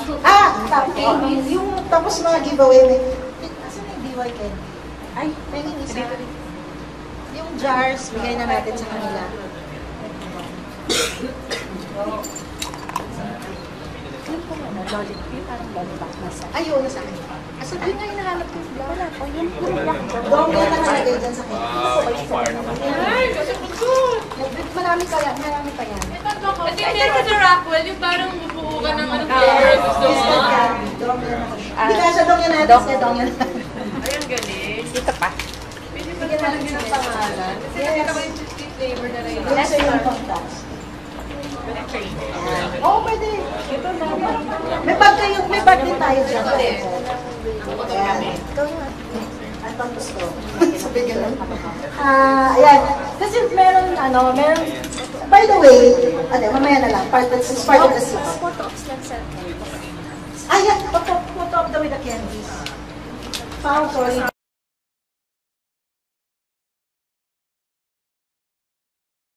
Yung tapos mga giveaway. Asan yung giveaway candy? Ay, pwedeng isa. Yung jars, bigay na natin sa kanila. Ayun, nasa akin. Asa doon nga hinahanap ko yung vlog? Wala po, yung black ko. Doon nga nakalagay dyan sa akin. Ay, kasi pagod. Marami pa yan. At hindi ko sa Rockwell, yung parang bubuo ka ng anong flavor gusto mo. Hindi ka siya dong yan natin. Ay, ang galing. Dito pa. Pwede pa naman yun ang pangalan. Kasi nakita ko yung cheesecake flavor na rin. Yes, yung podcast. Oo, pwede. May bag din tayo dyan. Ayan. Ikaw yun. At pang gusto. Sabi ka lang. Ayan. Kasi meron, by the way, mamaya na lang, part of the season. Photo ops lang sa Ayan, photo of the with the candies. Sorry.